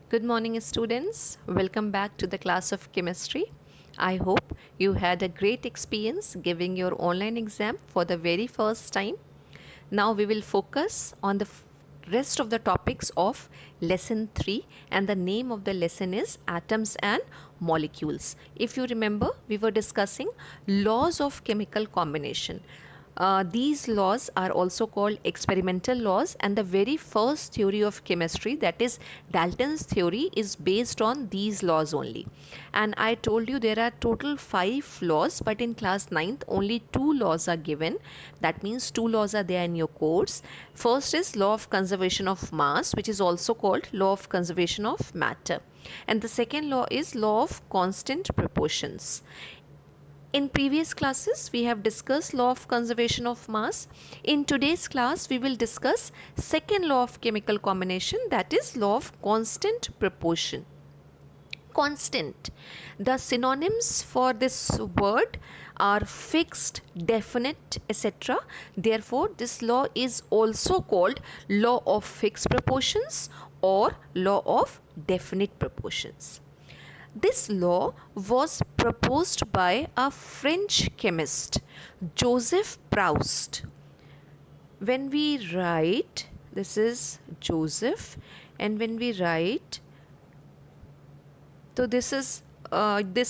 Good morning, students. Welcome back to the class of chemistry. I hope you had a great experience giving your online exam for the very first time. Now we will focus on the rest of the topics of lesson 3, and the name of the lesson is atoms and molecules. If you remember, we were discussing laws of chemical combination. These laws are also called experimental laws, and the very first theory of chemistry, that is Dalton's theory, is based on these laws only. And I told you there are total 5 laws, but in class 9th only 2 laws are given. That means 2 laws are there in your course. First is law of conservation of mass, which is also called law of conservation of matter, and the second law is law of constant proportions. In previous classes, we have discussed law of conservation of mass. In today's class, we will discuss second law of chemical combination, that is law of constant proportion. Constant. The synonyms for this word are fixed, definite, etc. Therefore, this law is also called law of fixed proportions or law of definite proportions. This law was proposed by a French chemist, Joseph Proust. When we write, this is Joseph, and when we write, so this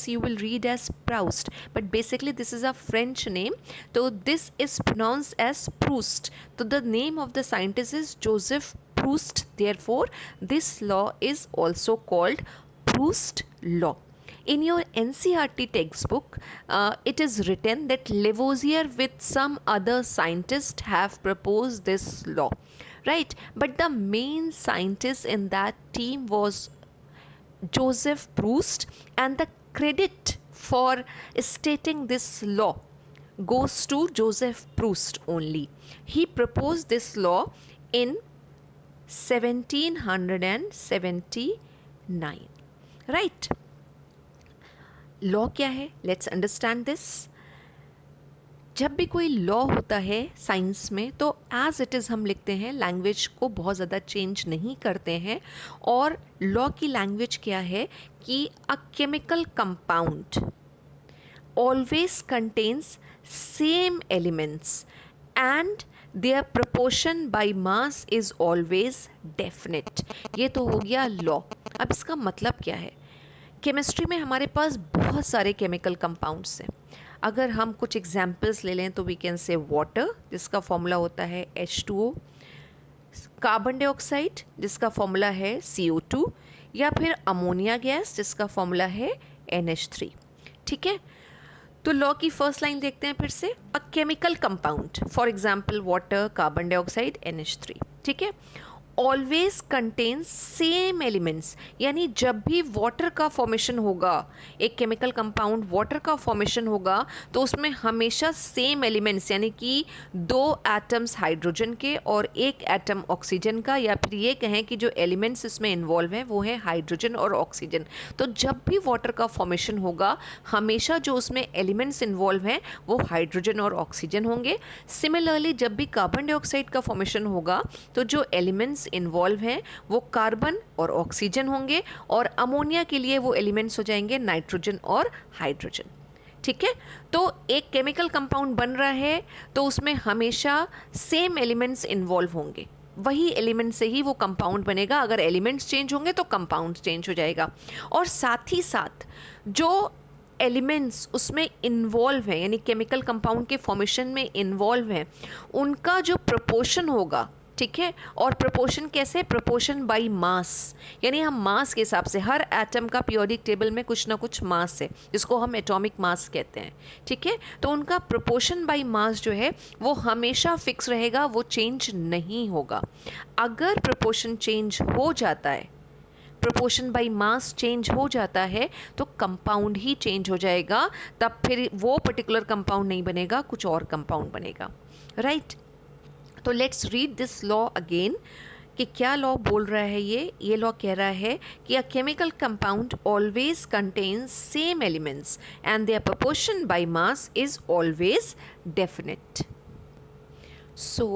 you will read as Proust, but basically this is a French name, so this is pronounced as Proust. So the name of the scientist is Joseph Proust. Therefore, this law is also called Proust law. In your NCERT textbook, it is written that Lavoisier with some other scientists have proposed this law, right? But the main scientist in that team was Joseph Proust, and the credit for stating this law goes to Joseph Proust only. He proposed this law in 1779, right? Law क्या है, let's understand this. जब भी कोई law होता है science में, तो as it is हम लिखते हैं, लैंग्वेज को बहुत ज़्यादा चेंज नहीं करते हैं. और लॉ की लैंग्वेज क्या है कि a chemical compound always contains same elements and their proportion by mass is always definite. ये तो हो गया लॉ. अब इसका मतलब क्या है? केमिस्ट्री में हमारे पास बहुत सारे केमिकल कंपाउंड्स हैं. अगर हम कुछ एग्जाम्पल्स ले लें तो वी कैन से वाटर, जिसका फॉर्मूला होता है H2O, कार्बन डाइऑक्साइड जिसका फॉर्मूला है CO2, या फिर अमोनिया गैस जिसका फॉर्मूला है NH3. ठीक है, तो लॉ की फर्स्ट लाइन देखते हैं फिर से. अ chemical compound, for example water, carbon dioxide, NH3. ठीक है, ऑलवेज कंटेन्स सेम एलिमेंट्स, यानी जब भी वाटर का फॉर्मेशन होगा, एक केमिकल कंपाउंड वाटर का फॉर्मेशन होगा, तो उसमें हमेशा सेम एलिमेंट्स, यानी कि 2 एटम्स हाइड्रोजन के और 1 एटम ऑक्सीजन का, या फिर ये कहें कि जो एलिमेंट्स इसमें इन्वॉल्व हैं वो है हाइड्रोजन और ऑक्सीजन. तो जब भी वाटर का फॉर्मेशन होगा, हमेशा जो उसमें एलिमेंट्स इन्वॉल्व हैं वो हाइड्रोजन और ऑक्सीजन होंगे. सिमिलरली जब भी कार्बन डाइऑक्साइड का फॉर्मेशन होगा, तो जो एलिमेंट्स इन्वॉल्व हैं वो कार्बन और ऑक्सीजन होंगे, और अमोनिया के लिए वो एलिमेंट्स हो जाएंगे नाइट्रोजन और हाइड्रोजन. ठीक है, तो एक केमिकल कंपाउंड बन रहा है तो उसमें हमेशा सेम एलिमेंट्स इन्वॉल्व होंगे, वही एलिमेंट से ही वो कंपाउंड बनेगा. अगर एलिमेंट्स चेंज होंगे तो कंपाउंड चेंज हो जाएगा. और साथ ही साथ जो एलिमेंट्स उसमें इन्वॉल्व हैं, यानी केमिकल कंपाउंड के फॉर्मेशन में इन्वॉल्व हैं, उनका जो प्रोपोर्शन होगा, ठीक है, और प्रोपोर्शन कैसे? प्रोपोर्शन बाय मास, यानी हम मास के हिसाब से, हर एटम का पीरियोडिक टेबल में कुछ ना कुछ मास है जिसको हम एटॉमिक मास कहते हैं. ठीक है, तो उनका प्रोपोर्शन बाय मास जो है वो हमेशा फिक्स रहेगा, वो चेंज नहीं होगा. अगर प्रोपोर्शन चेंज हो जाता है, प्रोपोर्शन बाय मास चेंज हो जाता है, तो कंपाउंड ही चेंज हो जाएगा. तब फिर वो पर्टिकुलर कंपाउंड नहीं बनेगा, कुछ और कंपाउंड बनेगा. राइट, तो let's read this law again कि क्या लॉ बोल रहा है. ये लॉ कह रहा है कि a chemical compound always contains same elements and their proportion by mass is always definite. So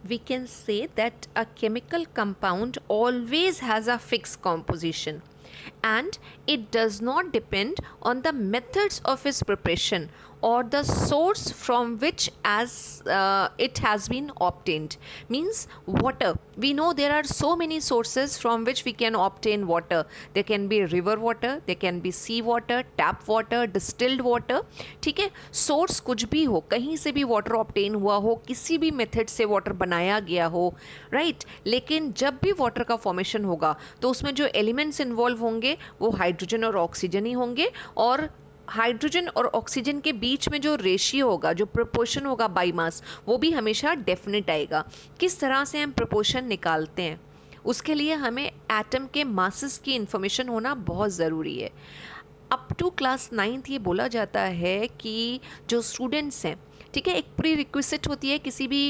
we can say that a chemical compound always has a fixed composition and it does not depend on the methods of its preparation or the source from which it has been obtained. Means water, we know there are so many sources from which we can obtain water. There can be river water, there can be sea water, tap water, distilled water. ठीक है, source कुछ भी हो, कहीं से भी water obtain हुआ हो, किसी भी मेथड से वाटर बनाया गया हो, राइट। लेकिन जब भी वाटर का फॉर्मेशन होगा तो उसमें जो एलिमेंट्स इन्वॉल्व होंगे वो हाइड्रोजन और ऑक्सीजन ही होंगे, और हाइड्रोजन और ऑक्सीजन के बीच में जो रेशियो होगा, जो प्रपोर्शन होगा बाई मास, वो भी हमेशा डेफिनेट आएगा। किस तरह से हम प्रपोर्शन निकालते हैं, उसके लिए हमें एटम के मासेस की इंफॉर्मेशन होना बहुत ज़रूरी है। अप टू क्लास 9th ये बोला जाता है कि जो स्टूडेंट्स हैं, ठीक है, एक प्री रिक्विजिट होती है किसी भी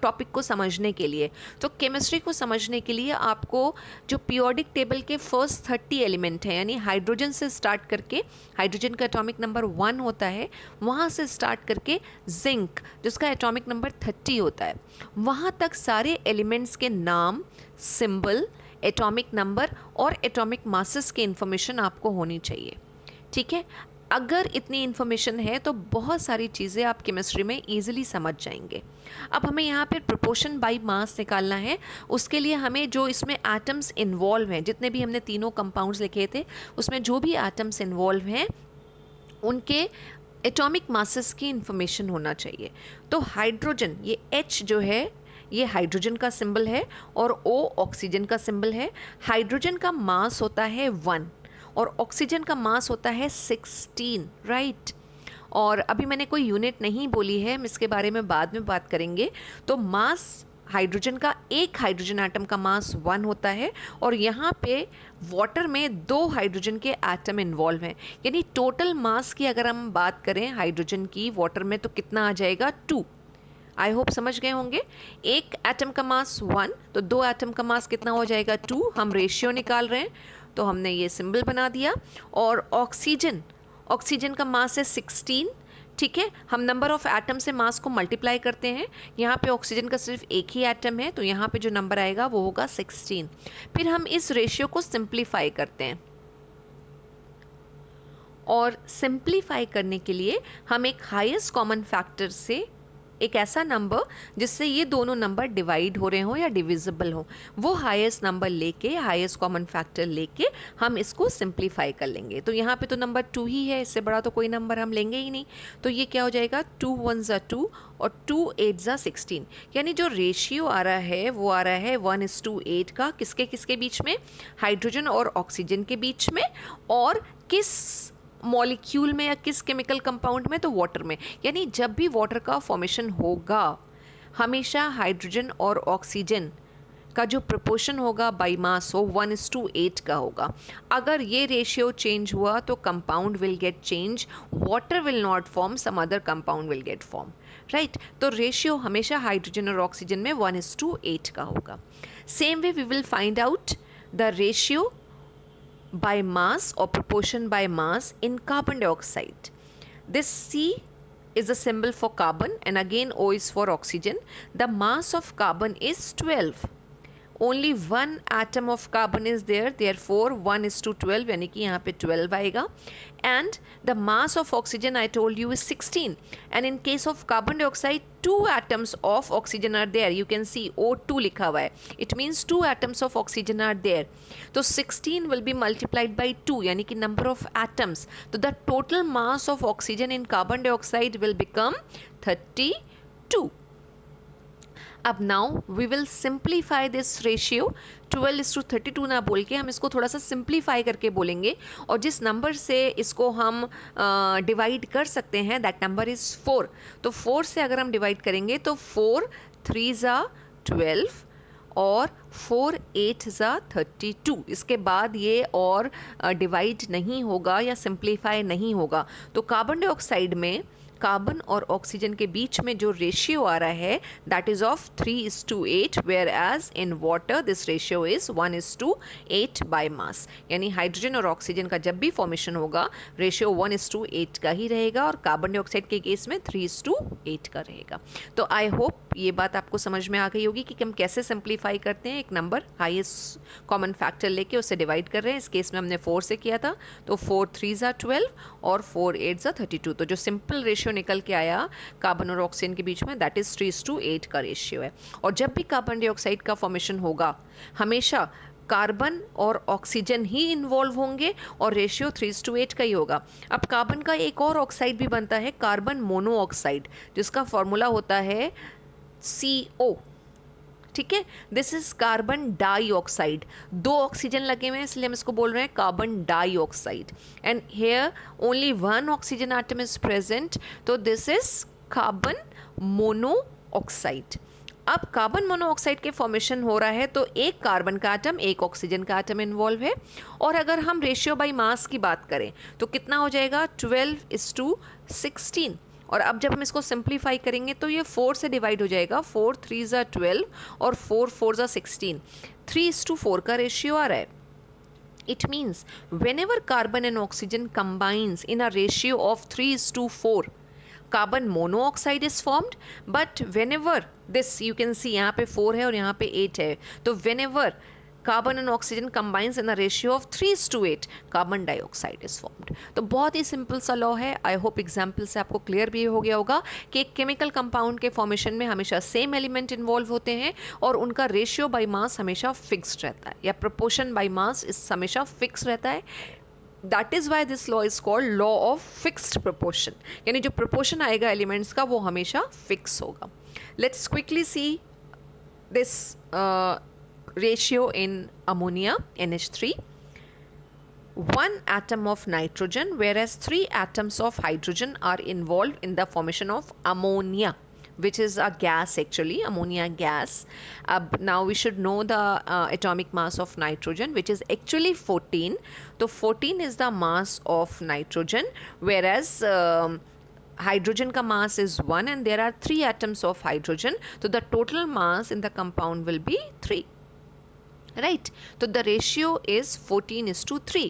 टॉपिक को समझने के लिए। तो केमिस्ट्री को समझने के लिए आपको जो पीरियोडिक टेबल के फर्स्ट 30 एलिमेंट हैं, यानी हाइड्रोजन से स्टार्ट करके, हाइड्रोजन का एटॉमिक नंबर 1 होता है, वहाँ से स्टार्ट करके जिंक जिसका एटॉमिक नंबर 30 होता है, वहाँ तक सारे एलिमेंट्स के नाम, सिंबल, एटॉमिक नंबर और एटॉमिक मासेस की इंफॉर्मेशन आपको होनी चाहिए। ठीक है, अगर इतनी इन्फॉर्मेशन है तो बहुत सारी चीज़ें आप केमिस्ट्री में ईजिली समझ जाएंगे। अब हमें यहाँ पे प्रोपोर्शन बाय मास निकालना है। उसके लिए हमें जो इसमें एटम्स इन्वॉल्व हैं, जितने भी हमने तीनों कंपाउंड्स लिखे थे, उसमें जो भी एटम्स इन्वॉल्व हैं उनके एटॉमिक मासेस की इंफॉर्मेशन होना चाहिए। तो हाइड्रोजन, ये H जो है ये हाइड्रोजन का सिंबल है और O ऑक्सीजन का सिंबल है। हाइड्रोजन का मास होता है 1 और ऑक्सीजन का मास होता है 16, राइट। और अभी मैंने कोई यूनिट नहीं बोली है, हम इसके बारे में बाद में बात करेंगे। तो मास हाइड्रोजन का, एक हाइड्रोजन एटम का मास 1 होता है और यहाँ पे वाटर में 2 हाइड्रोजन के एटम इन्वॉल्व हैं, यानी टोटल मास की अगर हम बात करें हाइड्रोजन की वाटर में तो कितना आ जाएगा 2। आई होप समझ गए होंगे। एक एटम का मास 1 तो 2 एटम का मास कितना हो जाएगा 2। हम रेशियो निकाल रहे हैं तो हमने ये सिंबल बना दिया। और ऑक्सीजन का मास है 16, ठीक है। हम नंबर ऑफ एटम से मास को मल्टीप्लाई करते हैं। यहाँ पे ऑक्सीजन का सिर्फ एक ही एटम है तो यहाँ पे जो नंबर आएगा वो होगा 16। फिर हम इस रेशियो को सिंप्लीफाई करते हैं और सिंप्लीफाई करने के लिए हम एक हाईएस्ट कॉमन फैक्टर से, एक ऐसा नंबर जिससे ये दोनों नंबर डिवाइड हो रहे हो या डिविजिबल हो, वो हाईएस्ट नंबर लेके, हाईएस्ट कॉमन फैक्टर लेके हम इसको सिंप्लीफाई कर लेंगे। तो यहाँ पे तो नंबर 2 ही है, इससे बड़ा तो कोई नंबर हम लेंगे ही नहीं। तो ये क्या हो जाएगा 2 1 2 और 2 8 16, यानी जो रेशियो आ रहा है वो आ रहा है 1:8 का। किसके किसके बीच में? हाइड्रोजन और ऑक्सीजन के बीच में। और किस मॉलिक्यूल में या किस केमिकल कंपाउंड में? तो वाटर में। यानी जब भी वाटर का फॉर्मेशन होगा हमेशा हाइड्रोजन और ऑक्सीजन का जो प्रपोर्शन होगा बाई मास हो 1:8 का होगा। अगर ये रेशियो चेंज हुआ तो compound will get change, water will not form, some other compound will get form, right. तो रेशियो हमेशा हाइड्रोजन और ऑक्सीजन में 1:8 का होगा। Same way we will find out the ratio by mass or proportion by mass in carbon dioxide. This C is a symbol for carbon and again O is for oxygen. The mass of carbon is 12. Only one atom of carbon is there, therefore 1:12, यानी कि यहाँ पे 12 आएगा। And the mass of oxygen I told you is 16. And in case of carbon dioxide 2 atoms of oxygen are there. You can see O2 लिखा हुआ है, it means 2 atoms of oxygen are there. तो 16 will be multiplied by 2, यानी कि number of atoms. तो the total mass of oxygen in carbon dioxide will become 32. अब now we will simplify this ratio. 12:32 ना बोल के हम इसको थोड़ा सा सिंप्लीफाई करके बोलेंगे, और जिस नंबर से इसको हम डिवाइड कर सकते हैं दैट नंबर इज़ 4। तो 4 से अगर हम डिवाइड करेंगे तो 4 3 12 और 4 8 32। इसके बाद ये और डिवाइड नहीं होगा या सिंप्लीफाई नहीं होगा। तो कार्बन डाइऑक्साइड में कार्बन और ऑक्सीजन के बीच में जो रेशियो आ रहा है that is of 3:8, whereas in water this ratio is 1:8 by mass. यानी हाइड्रोजन और ऑक्सीजन का जब भी फॉर्मेशन होगा रेशियो 1:8 का ही रहेगा और कार्बन डाइऑक्साइड के केस में 3:8 का रहेगा। तो आई होप ये बात आपको समझ में आ गई होगी कि हम कैसे सिंप्लीफाई करते हैं। एक नंबर हाईएस्ट कॉमन फैक्टर लेके उससे डिवाइड कर रहे हैं। इस केस में हमने 4 से किया था, तो 4 3 12 और 4 8 32। तो जो सिंपल रेशियो निकल के आया कार्बन और ऑक्सीजन के बीच में दैट इज 3:8 का रेशियो है। और जब भी कार्बन डाइऑक्साइड का फॉर्मेशन होगा हमेशा कार्बन और ऑक्सीजन ही इन्वॉल्व होंगे और रेशियो 3:8 का ही होगा। अब कार्बन का एक और ऑक्साइड भी बनता है कार्बन मोनोऑक्साइड, जिसका फॉर्मूला होता है CO। ठीक है, this is carbon dioxide. 2 oxygen लगे हुए हैं इसलिए हम इसको बोल रहे हैं carbon dioxide. And here only 1 oxygen atom is present, तो दिस इज कार्बन मोनोऑक्साइड। अब कार्बन मोनोऑक्साइड के फॉर्मेशन हो रहा है तो एक कार्बन का एटम एक ऑक्सीजन का एटम इन्वॉल्व है। और अगर हम रेशियो बाय मास की बात करें तो कितना हो जाएगा 12:16। और अब जब हम इसको सिंप्लीफाई करेंगे तो ये 4 से डिवाइड हो जाएगा, 4 3 12 और 4 4 16, 3:4 का रेशियो आ रहा है। It means whenever carbon and oxygen combines in a ratio of 3:4, carbon monoxide is formed. But whenever this you can see यहाँ पे 4 है और यहाँ पे 8 है, तो whenever carbon and oxygen combines in a ratio of 3:8 carbon dioxide is formed. तो बहुत ही सिंपल सा लॉ है। आई होप एग्जाम्पल से आपको क्लियर भी हो गया होगा कि एक केमिकल कंपाउंड के फॉर्मेशन में हमेशा सेम एलिमेंट इन्वॉल्व होते हैं और उनका रेशियो बाय मास हमेशा फिक्स्ड रहता है, या प्रोपोर्शन बाय मास इस हमेशा फिक्स रहता है। That is why this law is called law of fixed proportion, यानी जो प्रोपोर्शन आएगा एलिमेंट्स का वो हमेशा फिक्स होगा। Let's quickly see this ratio in ammonia NH3. 1 atom of nitrogen whereas 3 atoms of hydrogen are involved in the formation of ammonia, which is a gas, actually ammonia gas. Now we should know the atomic mass of nitrogen, which is actually 14. So 14 is the mass of nitrogen, whereas hydrogen ka mass is 1 and there are 3 atoms of hydrogen, so the total mass in the compound will be 3. Right, so the ratio is 14:3.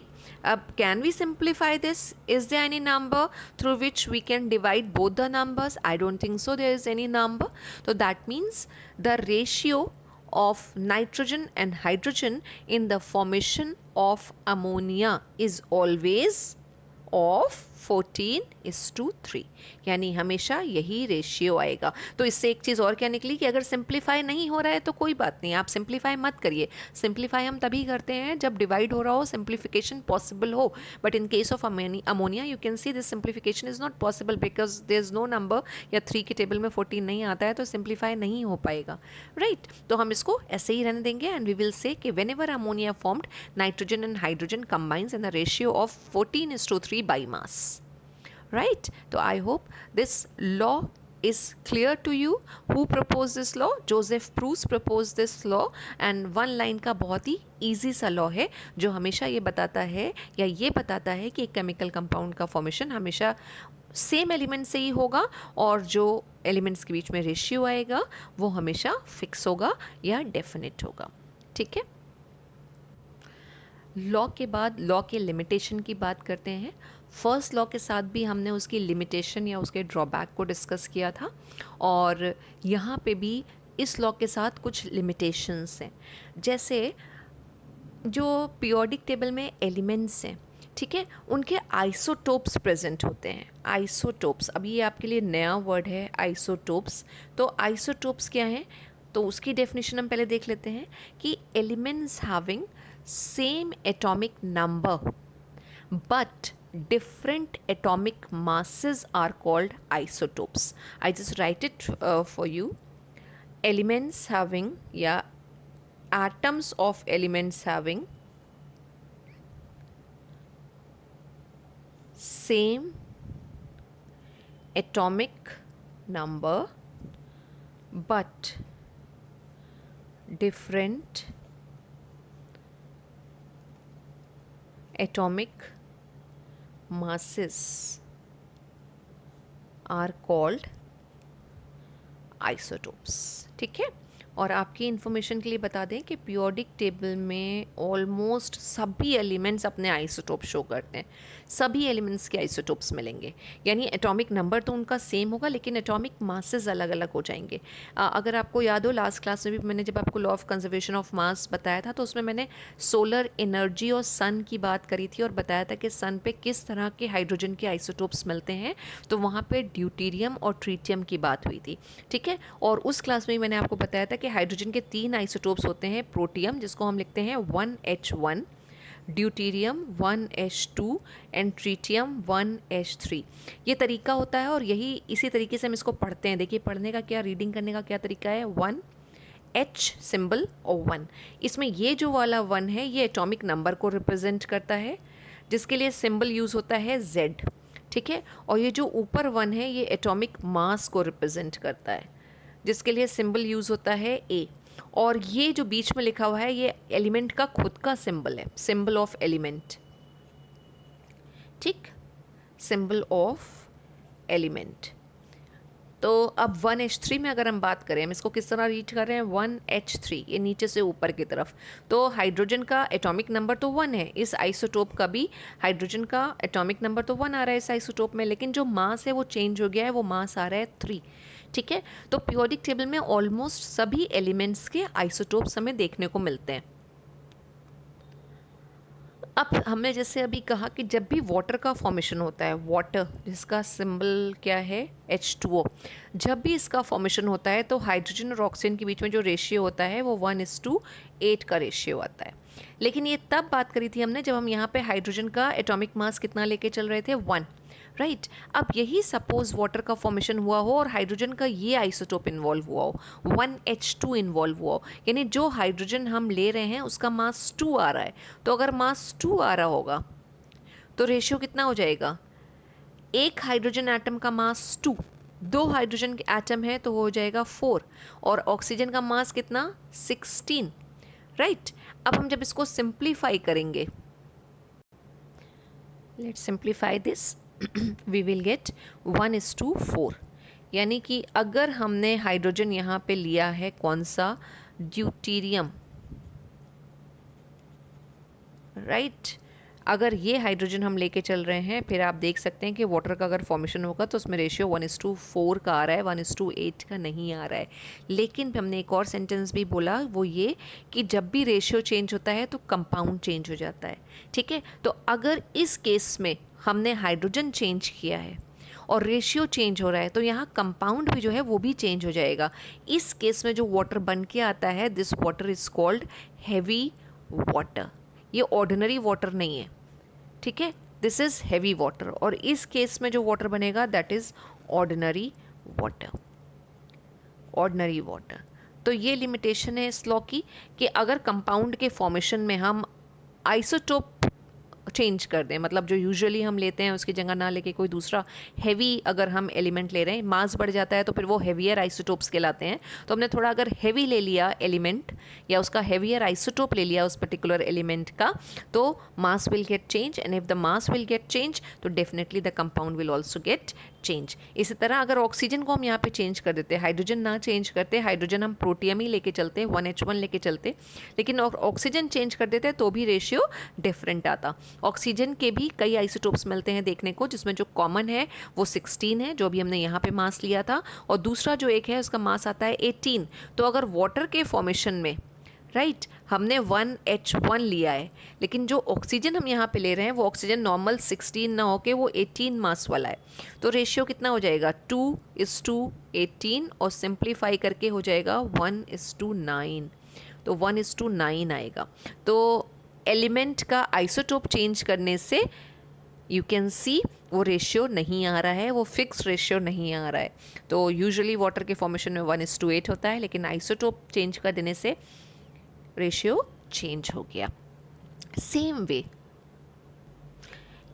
Can we simplify this? Is there any number through which we can divide both the numbers? I don't think so there is any number. So that means the ratio of nitrogen and hydrogen in the formation of ammonia is always of 14:3, यानी हमेशा यही ratio आएगा। तो इससे एक चीज़ और क्या निकली कि अगर सिंप्लीफाई नहीं हो रहा है तो कोई बात नहीं, आप सिंप्लीफाई मत करिए। सिंप्लीफाई हम तभी करते हैं जब डिवाइड हो रहा हो, सिंप्लीफिकेशन पॉसिबल हो। But in case of ammonia you can see this simplification is not possible because there is no number, या 3 के टेबल में 14 नहीं आता है तो सिंप्लीफाई नहीं हो पाएगा। राइट, तो हम इसको ऐसे ही रहने देंगे एंड वी विल से कि whenever ammonia formed nitrogen and hydrogen combines in the ratio of 14:3 by mass. Right, so I hope this law is clear to you. Who proposed this law? Joseph Proust proposed this law, and one line का बहुत ही easy सा law है जो हमेशा ये बताता है या ये बताता है कि एक केमिकल कंपाउंड का फॉर्मेशन हमेशा सेम एलिमेंट से ही होगा और जो एलिमेंट्स के बीच में रेशियो आएगा वो हमेशा फिक्स होगा या डेफिनेट होगा। ठीक है, लॉ के बाद लॉ के लिमिटेशन की बात करते हैं। फर्स्ट लॉ के साथ भी हमने उसकी लिमिटेशन या उसके ड्रॉबैक को डिस्कस किया था और यहाँ पे भी इस लॉ के साथ कुछ लिमिटेशंस हैं। जैसे जो पीरियोडिक टेबल में एलिमेंट्स हैं, ठीक है, उनके आइसोटोप्स प्रेजेंट होते हैं। आइसोटोप्स, अब ये आपके लिए नया वर्ड है आइसोटोप्स। तो आइसोटोप्स क्या हैं, तो उसकी डेफिनेशन हम पहले देख लेते हैं कि elements having same atomic number but different atomic masses are called isotopes. I just write it for you. Elements having, atoms of elements having same atomic number but different atomic masses are called isotopes. ठीक है, और आपकी information के लिए बता दें कि periodic table में ऑलमोस्ट सभी एलिमेंट्स अपने आइसोटोप शो करते हैं, सभी एलिमेंट्स के आइसोटोप्स मिलेंगे, यानी एटॉमिक नंबर तो उनका सेम होगा लेकिन एटॉमिक मासेस अलग अलग हो जाएंगे। अगर आपको याद हो लास्ट क्लास में भी मैंने जब आपको law of conservation of mass बताया था तो उसमें मैंने सोलर एनर्जी और सन की बात करी थी और बताया था कि सन पे किस तरह के हाइड्रोजन के आइसोटोप्स मिलते हैं, तो वहाँ पे ड्यूटेरियम और ट्रीटियम की बात हुई थी। ठीक है, और उस क्लास में मैंने आपको बताया था कि हाइड्रोजन के 3 आइसोटोप्स होते हैं, प्रोटियम जिसको हम लिखते हैं 1H1, deuterium 1H2 and tritium 1H3। ये तरीका होता है और यही इसी तरीके से हम इसको पढ़ते हैं। देखिए पढ़ने का क्या, रीडिंग करने का क्या तरीका है, 1H सिंबल और 1। इसमें ये जो वाला 1 है ये एटॉमिक नंबर को रिप्रेजेंट करता है जिसके लिए सिंबल यूज़ होता है Z। ठीक है, और ये जो ऊपर 1 है ये एटॉमिक मास को रिप्रेजेंट करता है जिसके लिए सिंबल यूज़ होता है A। और ये जो बीच में लिखा हुआ है ये एलिमेंट का खुद का सिंबल है, सिंबल ऑफ एलिमेंट। ठीक, सिंबल ऑफ एलिमेंट। तो अब 1H3 में अगर हम बात करें, हम इसको किस तरह रीड कर रहे हैं, 1H3, ये नीचे से ऊपर की तरफ। तो हाइड्रोजन का एटॉमिक नंबर तो 1 है, इस आइसोटोप का भी हाइड्रोजन का एटॉमिक नंबर तो 1 आ रहा है इस आइसोटोप में, लेकिन जो मास है वो चेंज हो गया है, वो मास आ रहा है 3। ठीक है, तो पीरियोडिक टेबल में ऑलमोस्ट सभी एलिमेंट्स के आइसोटोप्स हमें देखने को मिलते हैं। अब हमने जैसे अभी कहा कि जब भी वाटर का फॉर्मेशन होता है, वाटर जिसका सिंबल क्या है, H2O, जब भी इसका फॉर्मेशन होता है तो हाइड्रोजन और ऑक्सीजन के बीच में जो रेशियो होता है वो 1:8 का रेशियो आता है। लेकिन ये तब बात करी थी हमने जब हम यहाँ पे हाइड्रोजन का एटॉमिक मास कितना लेके चल रहे थे, 1। राइट, अब यही सपोज वाटर का फॉर्मेशन हुआ हो और हाइड्रोजन का ये आइसोटोप इन्वॉल्व हुआ हो, 1H2 इन्वॉल्व हुआ हो, यानी जो हाइड्रोजन हम ले रहे हैं उसका मास 2 आ रहा है। तो अगर मास 2 आ रहा होगा तो रेशियो कितना हो जाएगा, एक हाइड्रोजन एटम का मास 2, 2 हाइड्रोजन के एटम है तो वो हो जाएगा 4, और ऑक्सीजन का मास कितना, 16। राइट, अब हम जब इसको सिंप्लीफाई करेंगे, let's simplify this, we will get 1:4। यानी कि अगर हमने हाइड्रोजन यहाँ पे लिया है कौन सा, ड्यूटेरियम, राइट, अगर ये हाइड्रोजन हम लेके चल रहे हैं, फिर आप देख सकते हैं कि वाटर का अगर फॉर्मेशन होगा तो उसमें रेशियो 1:4 का आ रहा है, 1:8 का नहीं आ रहा है। लेकिन हमने एक और सेंटेंस भी बोला, वो ये कि जब भी रेशियो चेंज होता है तो कंपाउंड चेंज हो जाता है। ठीक है, तो अगर इस केस में हमने हाइड्रोजन चेंज किया है और रेशियो चेंज हो रहा है तो यहाँ कंपाउंड भी जो है वो भी चेंज हो जाएगा। इस केस में जो वाटर बन के आता है, this water is called heavy water, ये ऑर्डिनरी वाटर नहीं है। ठीक है, दिस इज हैवी वाटर, और इस केस में जो वाटर बनेगा that is ordinary water, ordinary water. तो ये लिमिटेशन है इस लॉ की कि अगर कंपाउंड के फॉर्मेशन में हम आइसोटोप चेंज कर दें, मतलब जो यूजुअली हम लेते हैं उसकी जगह ना लेके कोई दूसरा हैवी अगर हम एलिमेंट ले रहे हैं, मास बढ़ जाता है तो फिर वो हैवियर आइसोटोप्स कहलाते हैं। तो हमने थोड़ा अगर हैवी ले लिया एलिमेंट या उसका हैवियर आइसोटोप ले लिया उस पर्टिकुलर एलिमेंट का, तो mass will get change, and if the mass will get change तो definitely the compound will also get change. इसी तरह अगर ऑक्सीजन को हम यहाँ पे चेंज कर देते, हाइड्रोजन ना चेंज करते, हाइड्रोजन हम प्रोटियम ही लेके चलते, 1H1 लेके चलते, लेकिन ऑक्सीजन चेंज कर देते तो भी रेशियो डिफरेंट आता। ऑक्सीजन के भी कई आइसोटोप्स मिलते हैं देखने को, जिसमें जो कॉमन है वो 16 है, जो भी हमने यहाँ पे मास लिया था, और दूसरा जो एक है उसका मास आता है 18। तो अगर वाटर के फॉर्मेशन में राइट हमने 1H1 लिया है, लेकिन जो ऑक्सीजन हम यहाँ पे ले रहे हैं वो ऑक्सीजन नॉर्मल 16 ना होके वो 18 मास वाला है, तो रेशियो कितना हो जाएगा, 2:18, और सिंप्लीफाई करके हो जाएगा 1:9, तो 1:9 आएगा। तो एलिमेंट का आइसोटोप चेंज करने से यू कैन सी वो रेशियो नहीं आ रहा है, वो फिक्स रेशियो नहीं आ रहा है। तो यूजुअली वाटर के फॉर्मेशन में 1:8 होता है, लेकिन आइसोटोप चेंज कर देने से रेशियो चेंज हो गया। सेम वे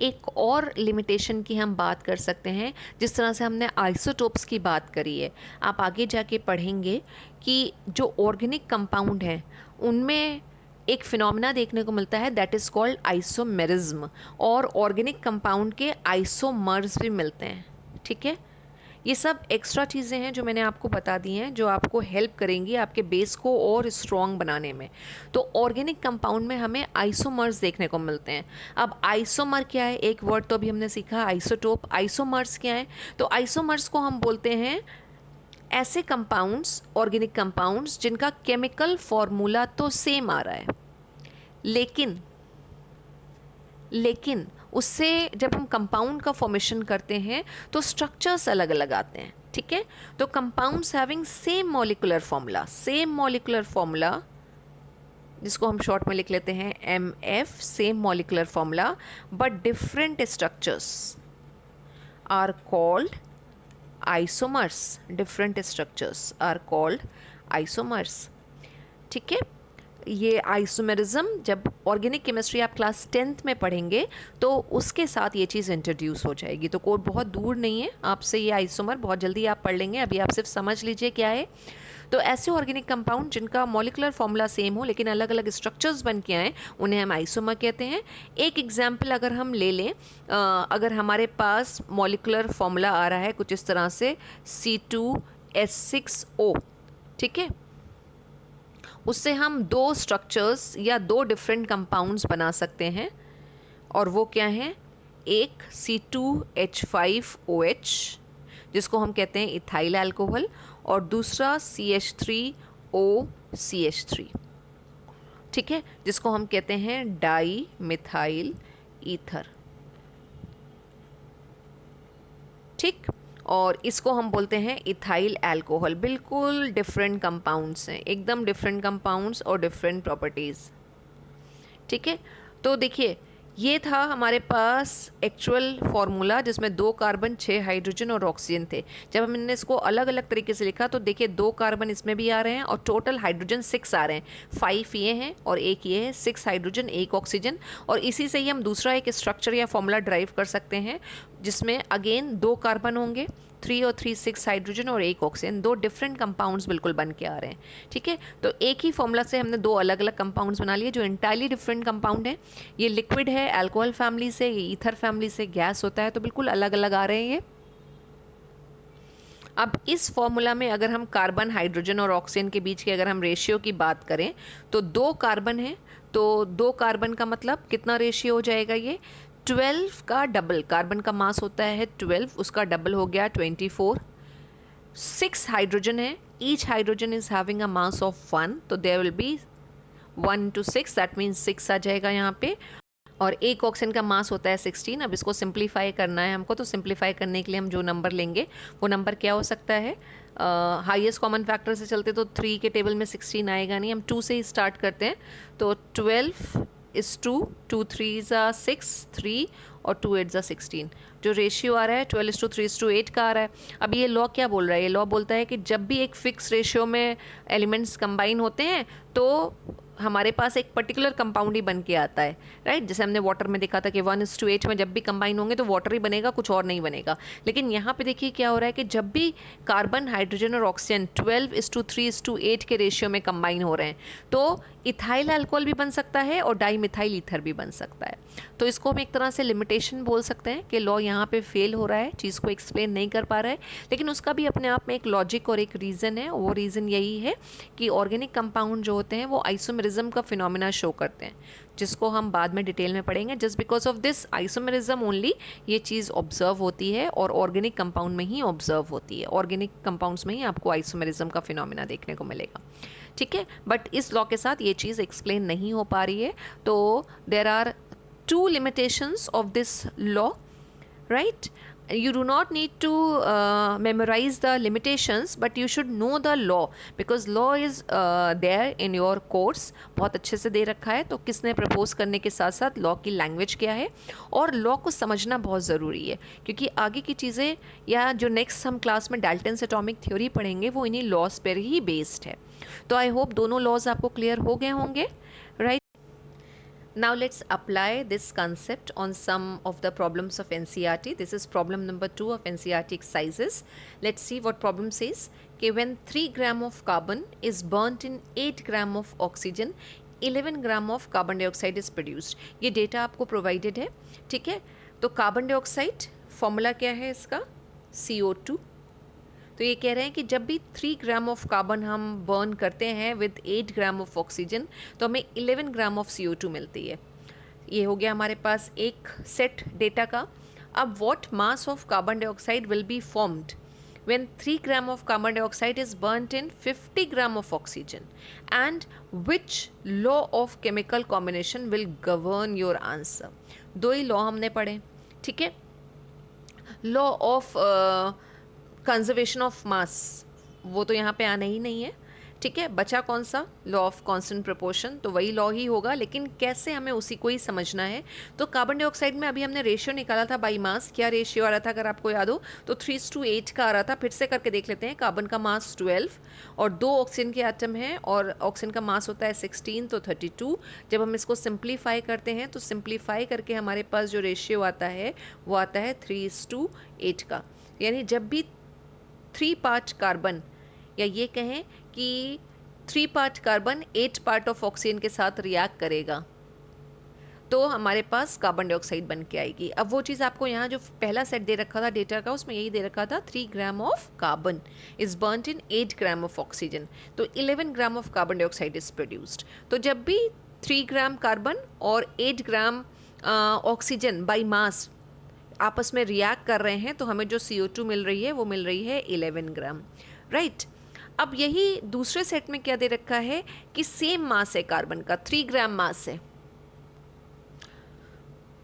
एक और लिमिटेशन की हम बात कर सकते हैं, जिस तरह से हमने आइसोटोप्स की बात करी है, आप आगे जाके पढ़ेंगे कि जो ऑर्गेनिक कंपाउंड हैं उनमें एक फिनोमेना देखने को मिलता है दैट इज़ कॉल्ड आइसोमेरिज्म, और ऑर्गेनिक कंपाउंड के आइसोमर्स भी मिलते हैं। ठीक है, ये सब एक्स्ट्रा चीज़ें हैं जो मैंने आपको बता दी हैं, जो आपको हेल्प करेंगी आपके बेस को और स्ट्रॉन्ग बनाने में। तो ऑर्गेनिक कंपाउंड में हमें आइसोमर्स देखने को मिलते हैं। अब आइसोमर क्या है, एक वर्ड तो अभी हमने सीखा आइसोटोप। आइसोमर्स क्या है, तो आइसोमर्स को हम बोलते हैं ऐसे कंपाउंड्स, ऑर्गेनिक कंपाउंड्स जिनका केमिकल फॉर्मूला तो सेम आ रहा है, लेकिन उससे जब हम कंपाउंड का फॉर्मेशन करते हैं तो स्ट्रक्चर्स अलग अलग आते हैं। ठीक है, तो compounds having same molecular formula, जिसको हम शॉर्ट में लिख लेते हैं MF, same molecular formula but different structures are called isomers. Different structures are called isomers. ठीक है, ये आइसोमेरिज्म जब ऑर्गेनिक केमिस्ट्री आप क्लास 10th में पढ़ेंगे तो उसके साथ ये चीज़ इंट्रोड्यूस हो जाएगी। तो कोड बहुत दूर नहीं है आपसे, ये आइसोमर बहुत जल्दी आप पढ़ लेंगे। अभी आप सिर्फ समझ लीजिए क्या है। तो ऐसे ऑर्गेनिक कंपाउंड जिनका मॉलिक्यूलर फॉर्मूला सेम हो लेकिन अलग अलग स्ट्रक्चर्स बन के आए, उन्हें हम आइसोमर कहते हैं। एक एग्जाम्पल अगर हम ले लें, अगर हमारे पास मॉलिक्यूलर फॉर्मूला आ रहा है कुछ इस तरह से C2H6O, ठीक है, उससे हम दो स्ट्रक्चर्स या दो डिफरेंट कंपाउंड्स बना सकते हैं, और वो क्या है, एक C2H5OH जिसको हम कहते हैं इथाइल अल्कोहल, और दूसरा CH3OCH3, ठीक है, जिसको हम कहते हैं डाई मिथाइल ईथर। ठीक, और इसको हम बोलते हैं इथाइल अल्कोहल। बिल्कुल डिफरेंट कंपाउंड्स हैं, एकदम डिफरेंट कंपाउंड्स और डिफरेंट प्रॉपर्टीज़। ठीक है, तो देखिए ये था हमारे पास एक्चुअल फार्मूला जिसमें 2 कार्बन 6 हाइड्रोजन और ऑक्सीजन थे। जब हमने इसको अलग अलग तरीके से लिखा तो देखिए 2 कार्बन इसमें भी आ रहे हैं और टोटल हाइड्रोजन 6 आ रहे हैं। 5 ये हैं और 1 ये है, 6 हाइड्रोजन 1 ऑक्सीजन। और इसी से ही हम दूसरा एक स्ट्रक्चर या फॉर्मूला ड्राइव कर सकते हैं जिसमें अगेन 2 कार्बन होंगे, 3 और 3 6 हाइड्रोजन और 1 ऑक्सीजन, 2 डिफरेंट कंपाउंड्स बिल्कुल बन के आ रहे हैं। ठीक है, तो एक ही फॉर्मूला से हमने 2 अलग अलग कंपाउंड्स बना लिए जो इंटायरली डिफरेंट कंपाउंड है। ये लिक्विड है अल्कोहल फैमिली से, ये ईथर फैमिली से गैस होता है, तो बिल्कुल अलग अलग आ रहे हैं ये। अब इस फॉर्मूला में अगर हम कार्बन हाइड्रोजन और ऑक्सीजन के बीच की अगर हम रेशियो की बात करें तो 2 कार्बन है, तो 2 कार्बन का मतलब कितना रेशियो हो जाएगा, ये 12 का डबल, कार्बन का मास होता है 12, उसका डबल हो गया 24। 6 हाइड्रोजन है, each hydrogen is having a mass of 1, तो there will be 1 to 6, that means 6 आ जाएगा यहाँ पे। और एक ऑक्सीजन का मास होता है 16। अब इसको सिंप्लीफाई करना है हमको, तो सिंप्लीफाई करने के लिए हम जो नंबर लेंगे वो नंबर क्या हो सकता है, हाईएस्ट कॉमन फैक्टर से चलते तो 3 के टेबल में 16 आएगा नहीं, हम 2 से ही स्टार्ट करते हैं। तो 12 is 2, 2 3s are 6, 3 और 2 8s are 16। जो रेशियो आ रहा है 12:3:8 का आ रहा है। अब ये लॉ क्या बोल रहा है, ये लॉ बोलता है कि जब भी एक फिक्स रेशियो में एलिमेंट्स कंबाइन होते हैं तो हमारे पास एक पर्टिकुलर कंपाउंड ही बन के आता है, राइट। जैसे हमने वाटर में देखा था कि 1:8 में जब भी कंबाइन होंगे तो वाटर ही बनेगा, कुछ और नहीं बनेगा। लेकिन यहाँ पे देखिए क्या हो रहा है कि जब भी कार्बन हाइड्रोजन और ऑक्सीजन 12:3:8 के रेशियो में कंबाइन हो रहे हैं तो इथाइल अल्कोहल भी बन सकता है और डाई मिथाइल ईथर भी बन सकता है। तो इसको हम एक तरह से लिमिटेशन बोल सकते हैं कि लॉ यहाँ पे फेल हो रहा है, चीज़ को एक्सप्लेन नहीं कर पा रहा है, लेकिन उसका भी अपने आप में एक लॉजिक और एक रीज़न है। वो रीज़न यही है कि ऑर्गेनिक कंपाउंड जो होते हैं वो आइसोमेरिज्म का फिनोमिना शो करते हैं, जिसको हम बाद में डिटेल में पढ़ेंगे। Just because of this isomerism only ये चीज़ ऑब्जर्व होती है और ऑर्गेनिक कंपाउंड में ही ऑब्जर्व होती है। ऑर्गेनिक कंपाउंड्स में ही आपको आइसोमेरिज्म का फिनोमिना देखने को मिलेगा, ठीक है। बट इस लॉ के साथ ये चीज़ एक्सप्लेन नहीं हो पा रही है। तो there are 2 limitations of this law, right? You do not need to memorize the limitations, but you should know the law because law is there in your course, बहुत अच्छे से दे रखा है। तो किसने प्रपोज करने के साथ साथ लॉ की लैंग्वेज क्या है और लॉ को समझना बहुत ज़रूरी है, क्योंकि आगे की चीज़ें या जो नेक्स्ट हम क्लास में डाल्टन्स एटॉमिक थ्योरी पढ़ेंगे वो इन्हीं लॉज पर ही बेस्ड है। तो आई होप दोनों लॉज आपको क्लियर हो गए होंगे, right. Now let's apply this concept on some of the problems of NCERT. This is problem number 2 of NCERT exercises. Let's see what problem says. Okay, when 3 gram of carbon is burnt in 8 gram of oxygen, 11 gram of carbon dioxide is produced. ये data आपको provided है, ठीक है। तो carbon dioxide formula क्या है इसका, CO2, तो ये कह रहे हैं कि जब भी 3 ग्राम ऑफ कार्बन हम बर्न करते हैं विद 8 ग्राम ऑफ ऑक्सीजन तो हमें 11 ग्राम ऑफ CO2 मिलती है। ये हो गया हमारे पास एक सेट डेटा का। अब what mass of carbon dioxide will be formed when 3 gram of carbon dioxide is burnt in 50 gram of oxygen, and which law of chemical combination will govern your answer। दो ही law हमने पढ़े, ठीक है। Law of conservation of mass वो तो यहाँ पे आना ही नहीं है, ठीक है। बचा कौन सा? लॉ ऑफ कांस्टेंट प्रोपोर्शन, तो वही लॉ ही होगा, लेकिन कैसे हमें उसी को ही समझना है। तो कार्बन डाइऑक्साइड में अभी हमने रेशियो निकाला था बाई मास। क्या रेशियो आ रहा था अगर आपको याद हो तो 3:8 का आ रहा था। फिर से करके देख लेते हैं। कार्बन का मास 12 और 2 ऑक्सीजन के एटम हैं और ऑक्सीजन का मास होता है 16, तो 32। जब हम इसको सिंप्लीफाई करते हैं तो सिंप्लीफाई करके हमारे पास जो रेशियो आता है वो आता है 3:8 का। यानी जब भी 3 पार्ट कार्बन, या ये कहें कि 3 part carbon 8 part of oxygen के साथ रिएक्ट करेगा तो हमारे पास कार्बन डाइऑक्साइड बन के आएगी। अब वो चीज़ आपको यहाँ जो पहला सेट दे रखा था डेटा का उसमें यही दे रखा था 3 gram of carbon is burnt in 8 gram of oxygen, तो 11 gram of carbon dioxide is produced. तो जब भी 3 ग्राम कार्बन और 8 ग्राम ऑक्सीजन बाई मास आपस में रिएक्ट कर रहे हैं तो हमें जो CO2 मिल रही है वो मिल रही है 11 ग्राम, राइट। अब यही दूसरे सेट में क्या दे रखा है कि सेम मास है कार्बन का, 3 ग्राम मास है,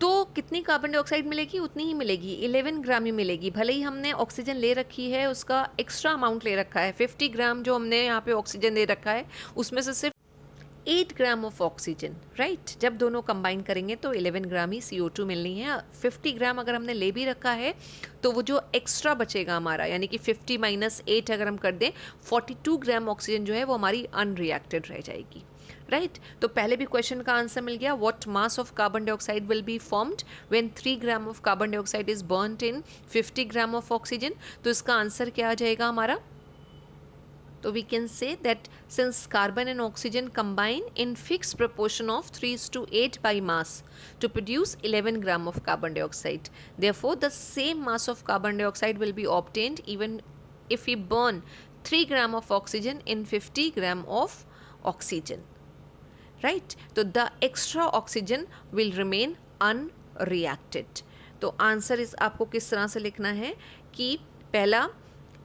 तो कितनी कार्बन डाइऑक्साइड मिलेगी? उतनी ही मिलेगी, 11 ग्राम ही मिलेगी। भले ही हमने ऑक्सीजन ले रखी है, उसका एक्स्ट्रा अमाउंट ले रखा है 50 ग्राम जो हमने यहाँ पे ऑक्सीजन ले रखा है उसमें से सिर्फ 8 ग्राम ऑफ ऑक्सीजन, राइट। जब दोनों कंबाइन करेंगे तो 11 ग्राम ही CO2 मिलनी है। 50 ग्राम अगर हमने ले भी रखा है तो वो जो एक्स्ट्रा बचेगा हमारा, यानी कि 50 माइनस 8 अगर हम कर दें, 42 ग्राम ऑक्सीजन जो है वो हमारी अनरिएक्टेड रह जाएगी, राइट। तो पहले भी क्वेश्चन का आंसर मिल गया। What mass of carbon dioxide will be formed when 3 gram of carbon dioxide is burned in 50 gram of oxygen, तो इसका आंसर क्या आ जाएगा हमारा? So we can say that since carbon and oxygen combine in fixed proportion of 3:8 by mass to produce 11 gram of carbon dioxide, therefore the same mass of carbon dioxide will be obtained even if we burn 3 gram of oxygen in 50 gram of oxygen, right? So the extra oxygen will remain unreacted। तो answer इस आपको किस तरह से लिखना है कि पहला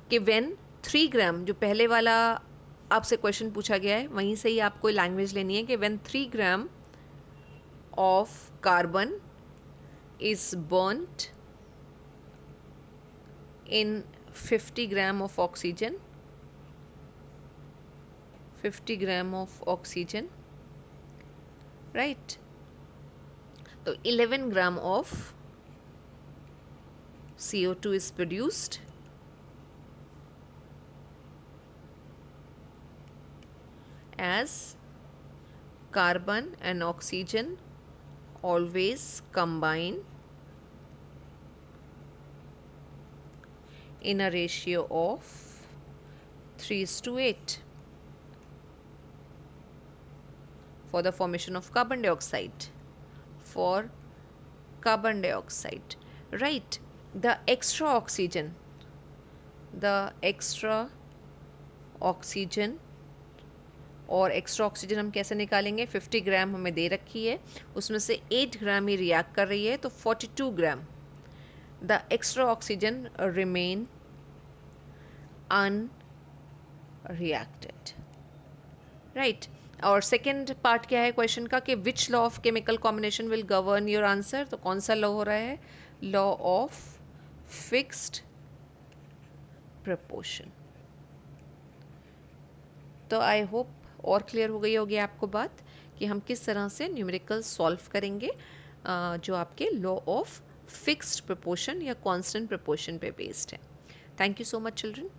कि when 3 ग्राम, जो पहले वाला आपसे क्वेश्चन पूछा गया है वहीं से ही आपको लैंग्वेज लेनी है कि when 3 gram of carbon is burned in 50 gram of oxygen, 50 gram of oxygen, right, तो 11 gram of CO2 is produced as carbon and oxygen always combine in a ratio of 3:8 for the formation of carbon dioxide. For carbon dioxide, right, the extra oxygen और extra oxygen हम कैसे निकालेंगे? 50 ग्राम हमें दे रखी है, उसमें से 8 ग्राम ही रिएक्ट कर रही है, तो 42 gram the extra oxygen remain unreacted, right. और सेकेंड पार्ट क्या है क्वेश्चन का कि which law of chemical combination will govern your answer, तो कौन सा लॉ हो रहा है? Law of fixed proportion. तो आई होप और क्लियर हो गई होगी आपको बात कि हम किस तरह से न्यूमेरिकल सॉल्व करेंगे जो आपके लॉ ऑफ फिक्स्ड प्रपोर्शन या कांस्टेंट प्रपोर्शन पे बेस्ड है। Thank you so much children.